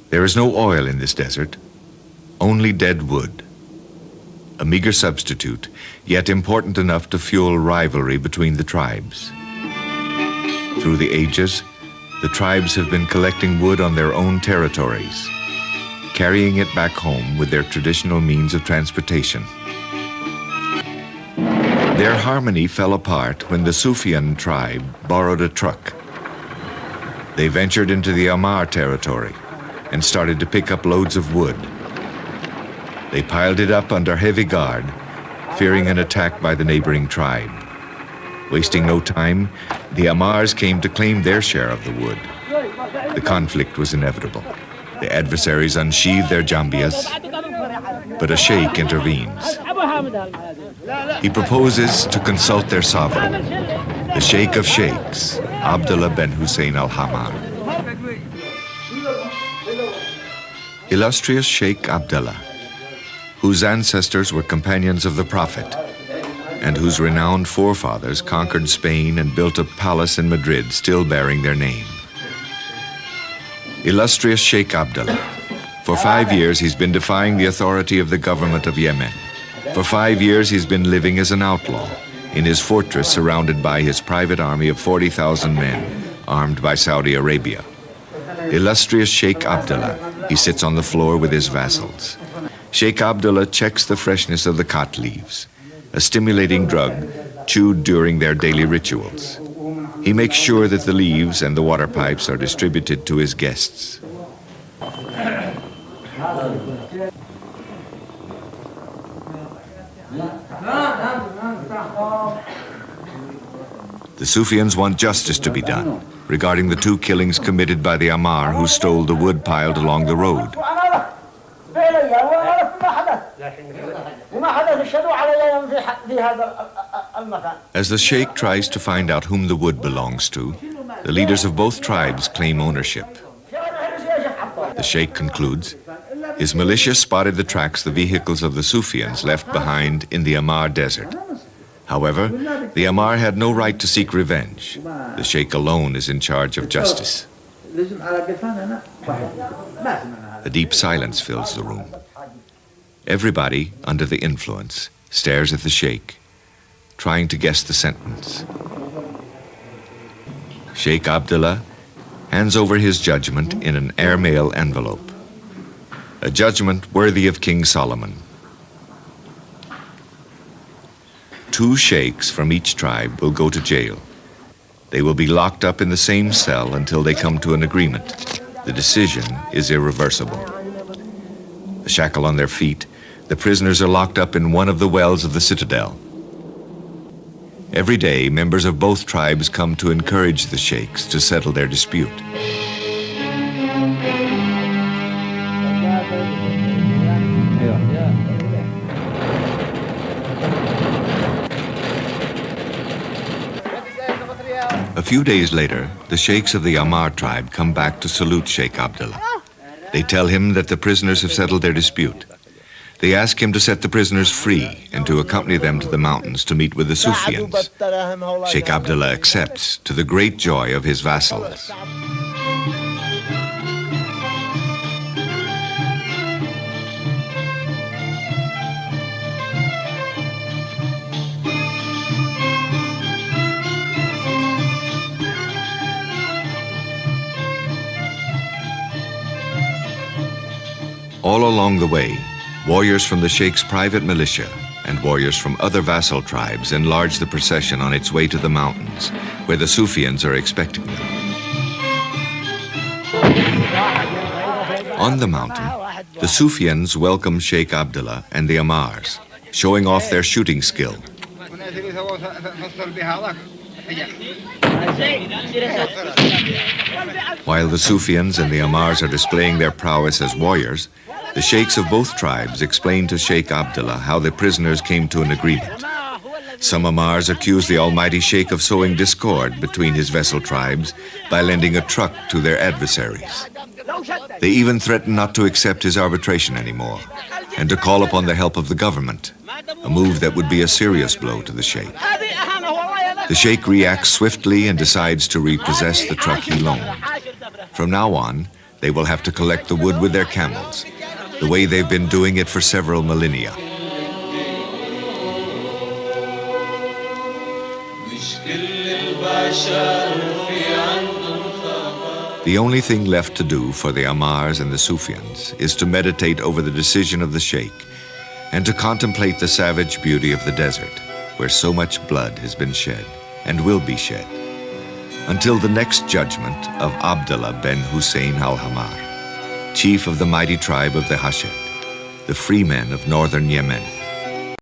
There is no oil in this desert, only dead wood. A meager substitute, yet important enough to fuel rivalry between the tribes. Through the ages, the tribes have been collecting wood on their own territories, carrying it back home with their traditional means of transportation. Their harmony fell apart when the Sufyan tribe borrowed a truck. They ventured into the Ahmar territory and started to pick up loads of wood. They piled it up under heavy guard, fearing an attack by the neighboring tribe. Wasting no time, the Ahmars came to claim their share of the wood. The conflict was inevitable. The adversaries unsheathed their jambias, but a sheikh intervenes. He proposes to consult their sovereign, the Sheikh of Sheikhs, Abdullah bin Hussein al-Hamar. Illustrious Sheikh Abdullah, whose ancestors were companions of the Prophet, and whose renowned forefathers conquered Spain and built a palace in Madrid still bearing their name. Illustrious Sheikh Abdullah, for 5 years he's been defying the authority of the government of Yemen. For 5 years he's been living as an outlaw in his fortress surrounded by his private army of 40,000 men, armed by Saudi Arabia. Illustrious Sheikh Abdullah, he sits on the floor with his vassals. Sheikh Abdullah checks the freshness of the khat leaves, a stimulating drug chewed during their daily rituals. He makes sure that the leaves and the water pipes are distributed to his guests. The Sufyans want justice to be done regarding the 2 killings committed by the Ahmar who stole the wood piled along the road. As the Sheikh tries to find out whom the wood belongs to, the leaders of both tribes claim ownership. The Sheikh concludes, his militia spotted the tracks the vehicles of the Sufyans left behind in the Ahmar desert. However, the Ahmar had no right to seek revenge. The Sheikh alone is in charge of justice. A deep silence fills the room. Everybody, under the influence, stares at the Sheikh, trying to guess the sentence. Sheikh Abdullah hands over his judgment in an airmail envelope, a judgment worthy of King Solomon. 2 sheikhs from each tribe will go to jail. They will be locked up in the same cell until they come to an agreement. The decision is irreversible. A shackle on their feet, the prisoners are locked up in one of the wells of the citadel. Every day, members of both tribes come to encourage the sheikhs to settle their dispute. A few days later, the sheikhs of the Ahmar tribe come back to salute Sheikh Abdullah. They tell him that the prisoners have settled their dispute. They ask him to set the prisoners free and to accompany them to the mountains to meet with the Sufyans. Sheikh Abdullah accepts, to the great joy of his vassals. All along the way, warriors from the Sheikh's private militia and warriors from other vassal tribes enlarge the procession on its way to the mountains, where the Sufyans are expecting them. On the mountain, the Sufyans welcome Sheikh Abdullah and the Ahmars, showing off their shooting skill. While the Sufyans and the Ahmars are displaying their prowess as warriors, the sheikhs of both tribes explain to Sheikh Abdullah how the prisoners came to an agreement. Some Ahmars accuse the almighty Sheikh of sowing discord between his vassal tribes by lending a truck to their adversaries. They even threaten not to accept his arbitration anymore and to call upon the help of the government, a move that would be a serious blow to the Sheikh. The Sheikh reacts swiftly and decides to repossess the truck he loaned. From now on, they will have to collect the wood with their camels, the way they've been doing it for several millennia. The only thing left to do for the Ahmars and the Sufians is to meditate over the decision of the Sheikh and to contemplate the savage beauty of the desert, where so much blood has been shed and will be shed, until the next judgment of Abdullah ben Hussein al-Hamar, chief of the mighty tribe of the Hashid, the free men of northern Yemen.